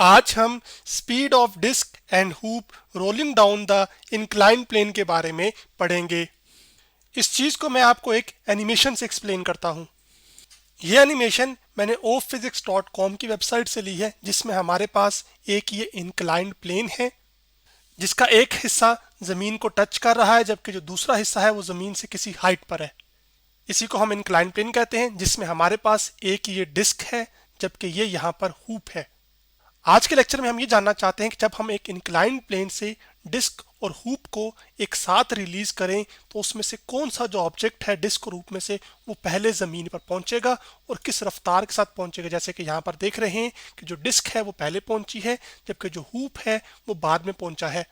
आज हम speed of disc and hoop rolling down the incline plane के बारे में पढ़ेंगे। इस चीज को मैं आपको एक एनिमेशन से एक्सप्लेन करता हूँ। ये एनिमेशन मैंने ophysics.com की वेबसाइट से ली है, जिसमें हमारे पास एक ये इंक्लाइंड प्लेन है जिसका एक हिस्सा जमीन को टच कर रहा है, जबकि जो दूसरा हिस्सा है वो जमीन से किसी हाइट पर है। इसी को हम इंक्लाइंड प्लेन कहते हैं, जिसमें हमारे पास एक ये डिस्क है जबकि ये यहाँ पर हूप है। आज के लेक्चर में हम ये जानना चाहते हैं कि जब हम एक इंक्लाइंड प्लेन से डिस्क और हूप को एक साथ रिलीज करें तो उसमें से कौन सा जो ऑब्जेक्ट है डिस्क और हूप में से वो पहले जमीन पर पहुंचेगा और किस रफ्तार के साथ पहुंचेगा। जैसे कि यहाँ पर देख रहे हैं कि जो डिस्क है वो पहले पहुंची है, जबकि जो हूप है वो बाद में पहुंचा है।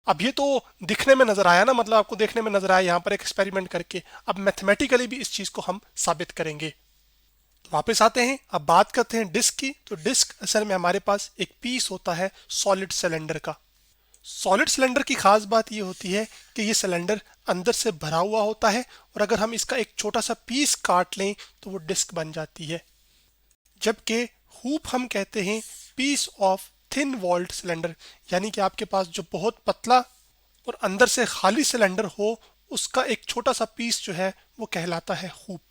अब ये तो दिखने में नजर आया ना, मतलब आपको देखने में नजर आया यहाँ पर एक एक्सपेरिमेंट करके। अब मैथमेटिकली भी इस चीज को हम साबित करेंगे। वापस आते हैं, अब बात करते हैं डिस्क की। तो डिस्क असल में हमारे पास एक पीस होता है सॉलिड सिलेंडर का। सॉलिड सिलेंडर की खास बात ये होती है कि ये सिलेंडर अंदर से भरा हुआ होता है और अगर हम इसका एक छोटा सा पीस काट लें तो वो डिस्क बन जाती है। जबकि हूप हम कहते हैं piece of thin walled cylinder, यानी कि आपके पास जो बहुत पतला और अंदर से खाली सिलेंडर हो उसका एक छोटा सा पीस जो है वो कहलाता है हूप।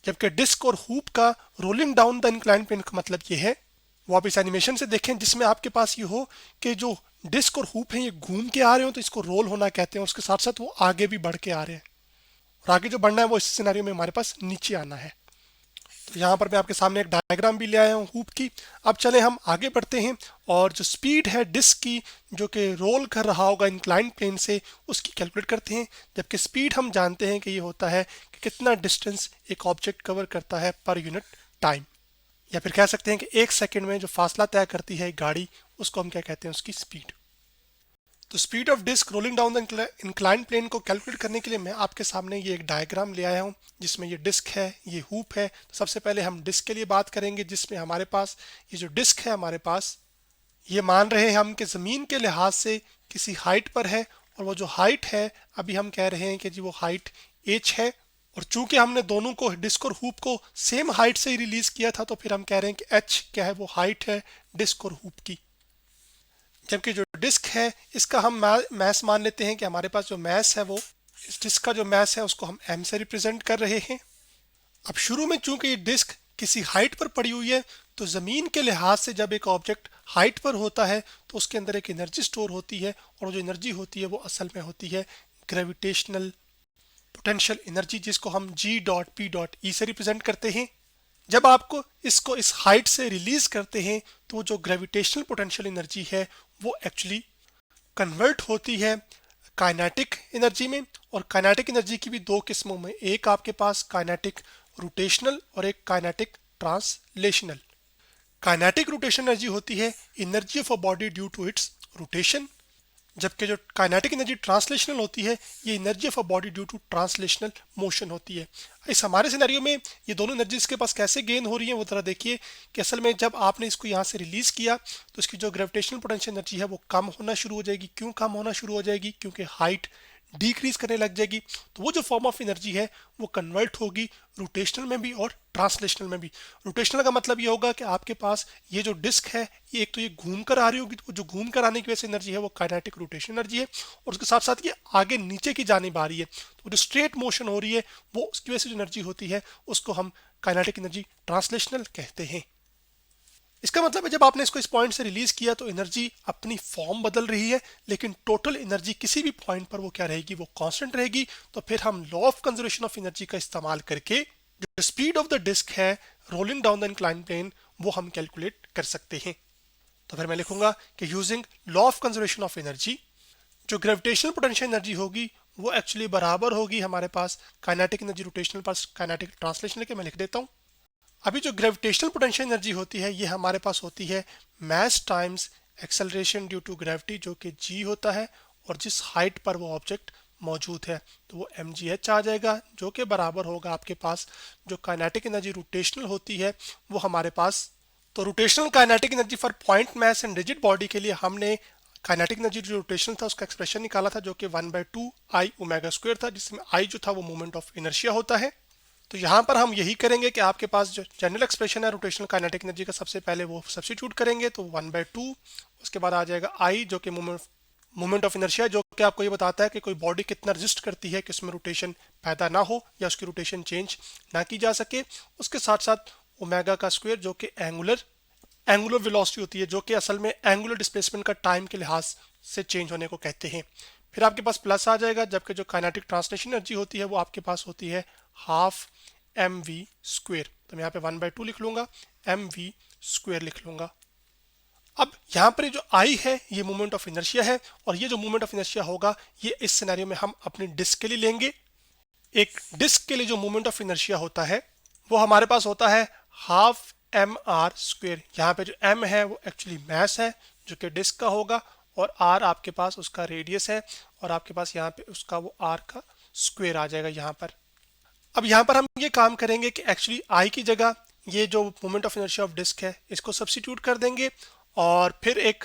जबकि डिस्क और हूप का rolling down the incline plane का मतलब ये है, वो आप इस एनिमेशन से देखें जिसमें आपके पास ये हो कि जो डिस्क और हूप हैं ये घूम के आ रहे हो तो इसको रोल होना कहते हैं। उसके साथ साथ वो आगे भी बढ़ के आ रहे हैं और आगे जो बढ़ना है वो इस सिनेरियो में हमारे पास नीचे आना है। तो यहाँ पर मैं आपके सामने एक डायग्राम भी ले आया हूँ हूप की। अब चले हम आगे बढ़ते हैं और जो स्पीड है डिस्क की जो कि रोल कर रहा होगा इंक्लाइंड प्लेन से उसकी कैलकुलेट करते हैं। जबकि स्पीड हम जानते हैं कि ये होता है कि कितना डिस्टेंस एक ऑब्जेक्ट कवर करता है पर यूनिट टाइम, या फिर कह सकते हैं कि एक सेकंड में जो फासला तय करती है एक गाड़ी, उसको हम क्या कहते हैं, उसकी स्पीड। तो speed of disc rolling down the inclined plane को कैलकुलेट करने के लिए मैं आपके सामने ये एक डायग्राम ले आया हूँ जिसमें ये डिस्क है, ये हूप है। तो सबसे पहले हम डिस्क के लिए बात करेंगे, जिसमें हमारे पास ये जो डिस्क है हमारे पास ये मान रहे हैं हम कि ज़मीन के लिहाज से किसी हाइट पर है और वो जो हाइट है अभी हम कह रहे हैं कि जी वो हाइट h है। और चूंकि हमने दोनों को डिस्क और हूप को सेम हाइट से ही रिलीज किया था तो फिर हम कह रहे हैं कि h क्या है, वो हाइट है डिस्क और हूप की। जबकि जो डिस्क है इसका हम मैस मान लेते हैं कि हमारे पास जो मैस है वो इस डिस्क का जो मैस है उसको हम m से रिप्रेजेंट कर रहे हैं। अब शुरू में चूंकि ये डिस्क किसी हाइट पर पड़ी हुई है तो ज़मीन के लिहाज से जब एक ऑब्जेक्ट हाइट पर होता है तो उसके अंदर एक एनर्जी स्टोर होती है और जो एनर्जी होती है वो असल में होती है ग्रेविटेशनल पोटेंशियल एनर्जी, जिसको हम जी डॉट पी डॉट ई से रिप्रेजेंट करते हैं। जब आपको इसको इस हाइट से रिलीज करते हैं तो जो ग्रेविटेशनल पोटेंशियल एनर्जी है वो एक्चुअली कन्वर्ट होती है काइनेटिक एनर्जी में। और काइनेटिक एनर्जी की भी दो किस्मों में, एक आपके पास काइनेटिक रोटेशनल और एक kinetic translational. Kinetic rotation energy होती है energy of a body due to its rotation, जबकि जो काइनेटिक एनर्जी ट्रांसलेशनल होती है ये energy of a body due to translational motion होती है। इस हमारे सिनेरियो में ये दोनों एनर्जीज के पास कैसे गेन हो रही है वो जरा देखिए कि असल में जब आपने इसको यहाँ से रिलीज किया तो इसकी जो ग्रेविटेशनल पोटेंशियल एनर्जी है वो कम होना शुरू हो जाएगी। क्यों कम होना शुरू हो जाएगी? क्योंकि हाइट डिक्रीज करने लग जाएगी। तो वो जो फॉर्म ऑफ एनर्जी है वो कन्वर्ट होगी रोटेशनल में भी और ट्रांसलेशनल में भी। रोटेशनल का मतलब ये होगा कि आपके पास ये जो डिस्क है ये एक तो ये घूम कर आ रही होगी, तो जो घूम कर आने की वजह से एनर्जी है वो काइनेटिक रोटेशन एनर्जी है, और उसके साथ साथ ये आगे नीचे की जानिब आ रही है। तो जो स्ट्रेट मोशन हो रही है वो उसकी वजह से जो एनर्जी होती है उसको हम काइनेटिक एनर्जी ट्रांसलेशनल कहते हैं। इसका मतलब है जब आपने इसको इस पॉइंट से रिलीज किया तो एनर्जी अपनी फॉर्म बदल रही है, लेकिन टोटल एनर्जी किसी भी पॉइंट पर वो क्या रहेगी, वो कांस्टेंट रहेगी। तो फिर हम law of conservation of energy का इस्तेमाल करके जो स्पीड ऑफ द डिस्क है rolling down the incline plane वो हम कैलकुलेट कर सकते हैं। तो फिर मैं लिखूंगा कि using law of conservation of energy जो ग्रेविटेशनल पोटेंशियल एनर्जी होगी वो एक्चुअली बराबर होगी हमारे पास kinetic energy rotational plus kinetic translation लेके मैं लिख देता हूँ। अभी जो ग्रेविटेशनल पोटेंशियल एनर्जी होती है ये हमारे पास होती है मास times acceleration due to gravity, जो कि जी होता है और जिस हाइट पर वो ऑब्जेक्ट मौजूद है तो वो mgh आ जाएगा, जो कि बराबर होगा आपके पास जो काइनेटिक एनर्जी रोटेशनल होती है वो हमारे पास। तो rotational kinetic energy for point mass and rigid body के लिए हमने काइनेटिक एनर्जी जो रोटेशनल था उसका एक्सप्रेशन निकाला था जो कि 1/2 I ओमेगा स्क्वायर था, जिसमें I जो था वो मोमेंट ऑफ इनर्शिया होता है। तो यहाँ पर हम यही करेंगे कि आपके पास जो जनरल एक्सप्रेशन है रोटेशनल काइनेटिक एनर्जी का, सबसे पहले वो सब्स्टिट्यूट करेंगे तो 1/2, उसके बाद आ जाएगा आई जो कि मोमेंट ऑफ इनर्शिया, जो कि आपको ये बताता है कि कोई बॉडी कितना रेजिस्ट करती है कि उसमें रोटेशन पैदा ना हो या उसकी रोटेशन चेंज ना की जा सके। उसके साथ साथ ओमेगा का स्क्वायर जो कि एंगुलर वेलोसिटी होती है, जो कि असल में एंगुलर डिस्प्लेसमेंट का टाइम के लिहाज से चेंज होने को कहते हैं। फिर आपके पास प्लस आ जाएगा, जबकि जो काइनेटिक ट्रांसलेशन एनर्जी होती है वो आपके पास होती है हाफ एम वी स्क्वेयर। तो मैं यहाँ पे 1/2 लिख लूंगा, एम वी स्क्वेयर लिख लूंगा। अब यहाँ पर जो आई है ये मोमेंट ऑफ इनर्शिया है, और ये जो मोमेंट ऑफ इनर्शिया होगा ये इस सिनेरियो में हम अपनी डिस्क के लिए लेंगे। एक डिस्क के लिए जो मोमेंट ऑफ इनर्शिया होता है वो हमारे पास होता है हाफ एम आर स्क्वेयर। यहाँ पे जो एम है वो एक्चुअली मैस है जो कि डिस्क का होगा, और आर आपके पास उसका रेडियस है, और आपके पास यहाँ पे उसका वो आर का स्क्वेयर आ जाएगा यहाँ पर। अब यहाँ पर हम ये काम करेंगे कि एक्चुअली आई की जगह ये जो moment of inertia of disc है इसको सब्स्टिट्यूट कर देंगे, और फिर एक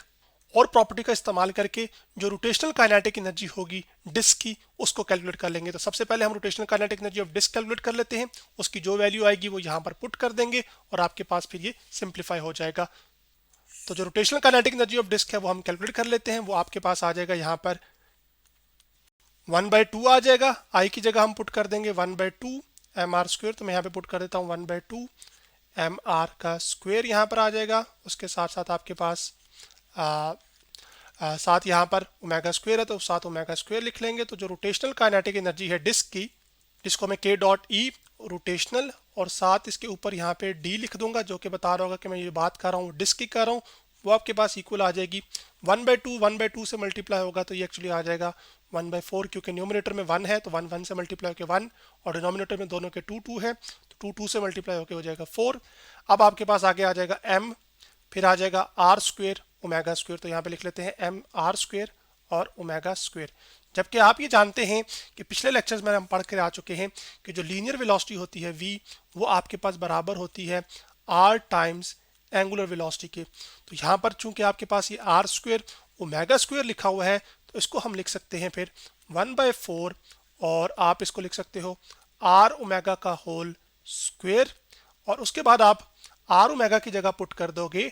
और प्रॉपर्टी का इस्तेमाल करके जो रोटेशनल काइनेटिक एनर्जी होगी डिस्क की उसको कैलकुलेट कर लेंगे। तो सबसे पहले हम rotational kinetic energy of disc calculate कर लेते हैं, उसकी जो वैल्यू आएगी वो यहाँ पर पुट कर देंगे और आपके पास फिर ये सिंप्लीफाई हो जाएगा। तो जो rotational kinetic energy of disc है वो हम कैलकुलेट कर लेते हैं, वो आपके पास आ जाएगा यहाँ पर 1/2 आ जाएगा। आई की जगह हम पुट कर देंगे 1/2 एम आर स्क्वेयर, तो मैं यहाँ पे पुट कर देता हूँ 1/2 एम आर का स्क्वेयर यहाँ पर आ जाएगा। उसके साथ साथ आपके पास साथ यहाँ पर ओमेगा स्क्वेयर है तो साथ ओमेगा स्क्वेयर लिख लेंगे। तो जो रोटेशनल काइनेटिक एनर्जी है डिस्क की, जिसको मैं के डॉट ई रोटेशनल और साथ इसके ऊपर यहाँ पे डी लिख दूंगा, जो कि बता रहा होगा कि मैं ये बात कर रहा हूँ डिस्क की कर रहा हूँ, वो आपके पास इक्वल आ जाएगी 1/2 से मल्टीप्लाई होगा तो ये एक्चुअली आ जाएगा 1/4, क्योंकि न्यूमिनेटर में 1 है तो 1 से मल्टीप्लाई होकर 1, और डिनोमिनेटर में दोनों के 2 है तो 2 से मल्टीप्लाई होकर हो जाएगा 4। अब आपके पास आगे आ जाएगा m, फिर आ जाएगा आर स्क्वेयर ओमेगा स्क्वेयर, तो यहाँ पे लिख लेते हैं एम आर स्क्वेयर और ओमेगा स्क्वेयर। जबकि आप ये जानते हैं कि पिछले लेक्चर्स में हम पढ़ कर आ चुके हैं कि जो लीनियर वेलोसिटी होती है v, वो आपके पास बराबर होती है r टाइम्स एंगुलर वेलोसिटी के। तो यहाँ पर चूंकि आपके पास ये आर स्क्वेयर ओमेगा स्क्वेयर लिखा हुआ है तो इसको हम लिख सकते हैं फिर 1/4, और आप इसको लिख सकते हो आर ओमेगा का होल स्क्वेयर, और उसके बाद आप आर ओमेगा की जगह पुट कर दोगे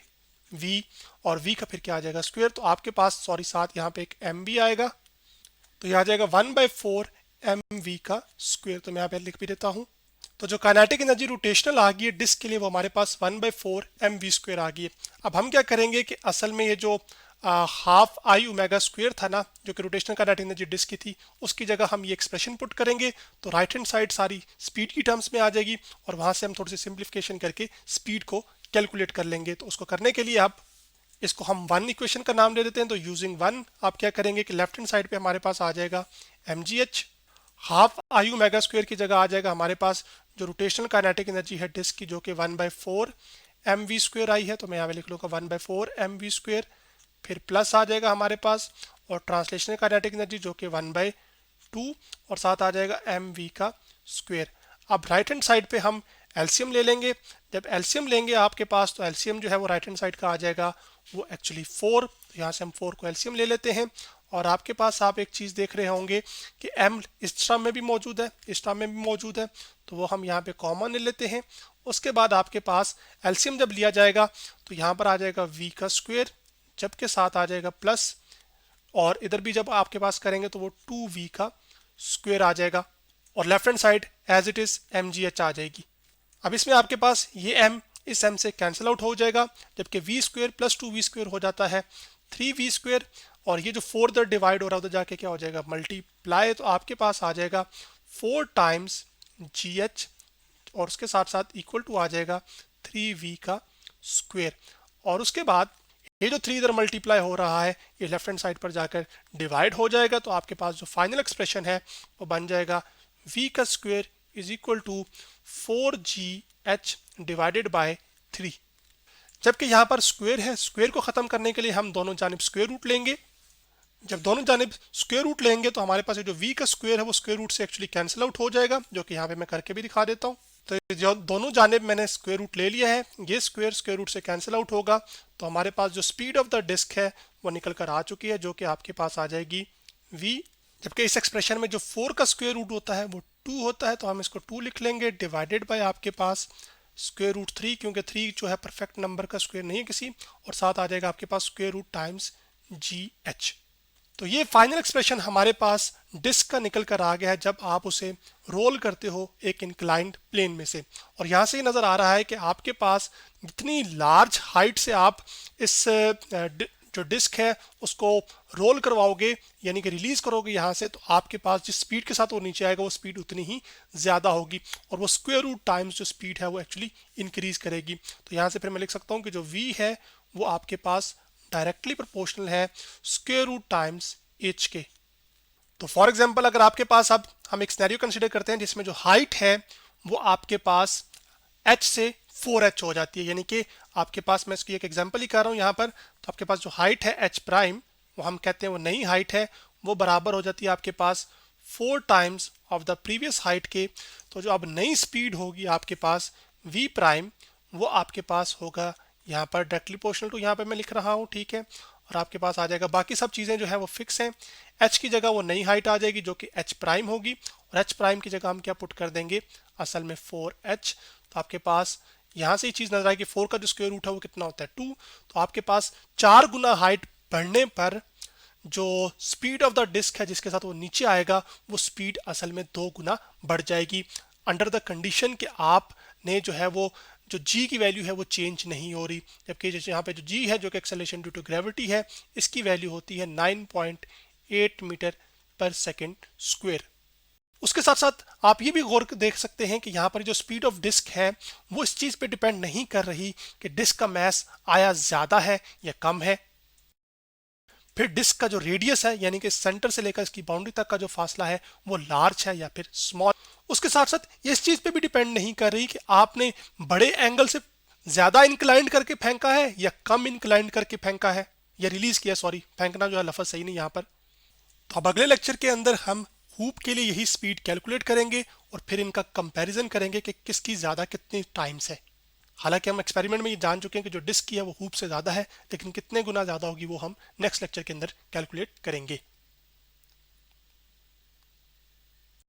v, और v का फिर क्या आ जाएगा स्क्वेयर। तो आपके पास सॉरी साथ यहाँ पे एक m भी आएगा, तो यह आ जाएगा 1/4 एम वी का स्क्वेयर। तो मैं यहाँ पे लिख भी देता हूँ। तो जो काइनेटिक एनर्जी रोटेशनल आ गई है डिस्क के लिए वो हमारे पास 1/4 एम वी स्क्वेयर आ गई है। अब हम क्या करेंगे कि असल में ये जो हाफ आई ओमेगा स्क्वेयर था ना, जो कि रोटेशनल काइनेटिक एनर्जी डिस्क की थी, उसकी जगह हम ये एक्सप्रेशन पुट करेंगे तो राइट हैंड साइड सारी स्पीड की टर्म्स में आ जाएगी, और वहां से हम थोड़ी सी सिंप्लीफिकेशन करके स्पीड को कैलकुलेट कर लेंगे। तो उसको करने के लिए आप इसको हम 1 इक्वेशन का नाम दे देते हैं। तो यूजिंग 1 आप क्या करेंगे कि लेफ्ट हैंड साइड पे हमारे पास आ जाएगा mgh, half I omega square की जगह आ जाएगा हमारे पास जो रोटेशनल काइनेटिक एनर्जी है डिस्क की, जो कि 1/4 एम वी स्क्वेयर आई है। तो मैं यहाँ पे लिख लूँगा 1/4 एम वी स्क्वेयर, फिर प्लस आ जाएगा हमारे पास और ट्रांसलेशनल काइनेटिक एनर्जी जो कि 1/2, और साथ आ जाएगा एम वी का स्क्वेयर। अब राइट हैंड साइड पे हम एलसीएम ले लेंगे। जब एलसीएम लेंगे आपके पास तो एलसीएम जो है वो राइट हैंड साइड का आ जाएगा वो एक्चुअली 4, तो यहाँ से हम 4 को एलसीएम ले लेते हैं। और आपके पास आप एक चीज़ देख रहे होंगे कि m इस टर्म में भी मौजूद है, इस टर्म में भी मौजूद है, तो वो हम यहाँ पे कॉमन ले लेते हैं। उसके बाद आपके पास एलसीएम जब लिया जाएगा तो यहाँ पर आ जाएगा v का स्क्वेयर, जबकि साथ आ जाएगा प्लस, और इधर भी जब आपके पास करेंगे तो वो 2v का स्क्वेयर आ जाएगा, और left hand side as it is mgh आ जाएगी। अब इसमें आपके पास ये m इस m से कैंसिल आउट हो जाएगा, जबकि v square plus 2v square हो जाता है 3v स्क्वेयर, और ये जो 4 इधर डिवाइड हो रहा है उधर जाके क्या हो जाएगा मल्टीप्लाई, तो आपके पास आ जाएगा 4 टाइम्स gh, और उसके साथ साथ इक्वल टू आ जाएगा 3v का स्क्वेयर। और उसके बाद ये जो 3 इधर मल्टीप्लाई हो रहा है ये लेफ्ट हैंड साइड पर जाकर डिवाइड हो जाएगा, तो आपके पास जो फाइनल एक्सप्रेशन है वो बन जाएगा v का square is equal to 4gh divided by 3। जबकि यहाँ पर स्क्वेयर है, स्क्वेयर को ख़त्म करने के लिए हम दोनों जानिब स्क्वेयर रूट लेंगे। जब दोनों जानिब स्क्वेयर रूट लेंगे तो हमारे पास जो v का स्क्वेयर है वो स्क्वेयर रूट से एक्चुअली कैंसिल आउट हो जाएगा, जो कि यहाँ पे मैं करके भी दिखा देता हूँ। तो जो दोनों जानिब मैंने स्क्वेयर रूट ले लिया है, ये स्क्वेयर स्क्वेयर रूट से कैंसिल आउट होगा, तो हमारे पास जो स्पीड ऑफ द डिस्क है वो निकल कर आ चुकी है, जो कि आपके पास आ जाएगी v। जबकि इस एक्सप्रेशन में जो 4 का स्क्वेयर रूट होता है वो 2 होता है तो हम इसको 2 लिख लेंगे, डिवाइडेड बाय आपके पास स्क्वायर रूट 3, क्योंकि 3 जो है परफेक्ट नंबर का स्क्वायर नहीं है किसी, और साथ आ जाएगा आपके पास square root times g h. तो ये फाइनल एक्सप्रेशन हमारे पास डिस्क का निकल कर आ गया है जब आप उसे रोल करते हो एक इंक्लाइंड प्लेन में से। और यहाँ से नज़र आ रहा है कि आपके पास जितनी लार्ज हाइट से आप इस जो डिस्क है उसको रोल करवाओगे, यानी कि रिलीज करोगे यहाँ से, तो आपके पास जिस स्पीड के साथ वो नीचे आएगा वो स्पीड उतनी ही ज़्यादा होगी, और वो स्क्वायर रूट टाइम्स जो स्पीड है वो एक्चुअली इंक्रीज करेगी। तो यहाँ से फिर मैं लिख सकता हूँ कि जो v है वो आपके पास डायरेक्टली प्रोपोर्शनल है स्क्वायर रूट टाइम्स एच के। तो फॉर एग्जांपल अगर आपके पास, अब हम एक सिनेरियो कंसीडर करते हैं जिसमें जो हाइट है वो आपके पास h से 4h हो जाती है, यानी कि आपके पास, मैं इसकी एक एग्जांपल ही कर रहा हूँ यहाँ पर, तो आपके पास जो हाइट है h प्राइम, वो हम कहते हैं वो नई हाइट है, वो बराबर हो जाती है आपके पास 4 times of the previous height के। तो जो अब नई स्पीड होगी आपके पास v प्राइम, वो आपके पास होगा यहाँ पर डायरेक्टली प्रोपोर्शनल टू, यहाँ पे मैं लिख रहा हूँ, ठीक है। और आपके पास आ जाएगा, बाकी सब चीज़ें जो है वो फिक्स हैं, h की जगह वो नई हाइट आ जाएगी जो कि h प्राइम होगी, और h प्राइम की जगह हम क्या पुट कर देंगे, असल में 4h। तो आपके पास यहाँ से ये चीज़ नजर आएगी, 4 का जो स्क्वायर रूट है वो कितना होता है 2, तो आपके पास 4 गुना हाइट बढ़ने पर जो स्पीड ऑफ द डिस्क है जिसके साथ वो नीचे आएगा वो स्पीड असल में 2 गुना बढ़ जाएगी, अंडर द कंडीशन कि आपने जो है वो जो g की वैल्यू है वो चेंज नहीं हो रही, जबकि जैसे यहाँ पे जो g है जो कि एक्सेलरेशन ड्यू टू ग्रेविटी है, इसकी वैल्यू होती है 9.8 मीटर पर सेकेंड स्क्वायर। उसके साथ साथ आप ये भी गौर देख सकते हैं कि यहाँ पर जो स्पीड ऑफ डिस्क है वो इस चीज़ पे डिपेंड नहीं कर रही कि डिस्क का मास आया ज़्यादा है या कम है। फिर डिस्क का जो रेडियस है, यानी कि सेंटर से लेकर इसकी बाउंड्री तक का जो फासला है वो लार्ज है या फिर स्मॉल। उसके साथ साथ ये इस चीज़ पे भी डिपेंड नहीं कर रही कि आपने बड़े एंगल से ज़्यादा इंक्लाइंड करके फेंका है या कम इंक्लाइंड करके फेंका है या रिलीज किया, सॉरी फेंकना जो है लफ्ज़ सही नहीं यहाँ पर। तो अब अगले लेक्चर के अंदर हम हूप के लिए यही स्पीड कैलकुलेट करेंगे और फिर इनका कंपैरिजन करेंगे कि किसकी ज़्यादा कितनी टाइम्स है। हालांकि हम एक्सपेरिमेंट में ये जान चुके हैं कि जो डिस्क की है वो हूप से ज़्यादा है, लेकिन कितने गुना ज़्यादा होगी वो हम नेक्स्ट लेक्चर के अंदर कैलकुलेट करेंगे।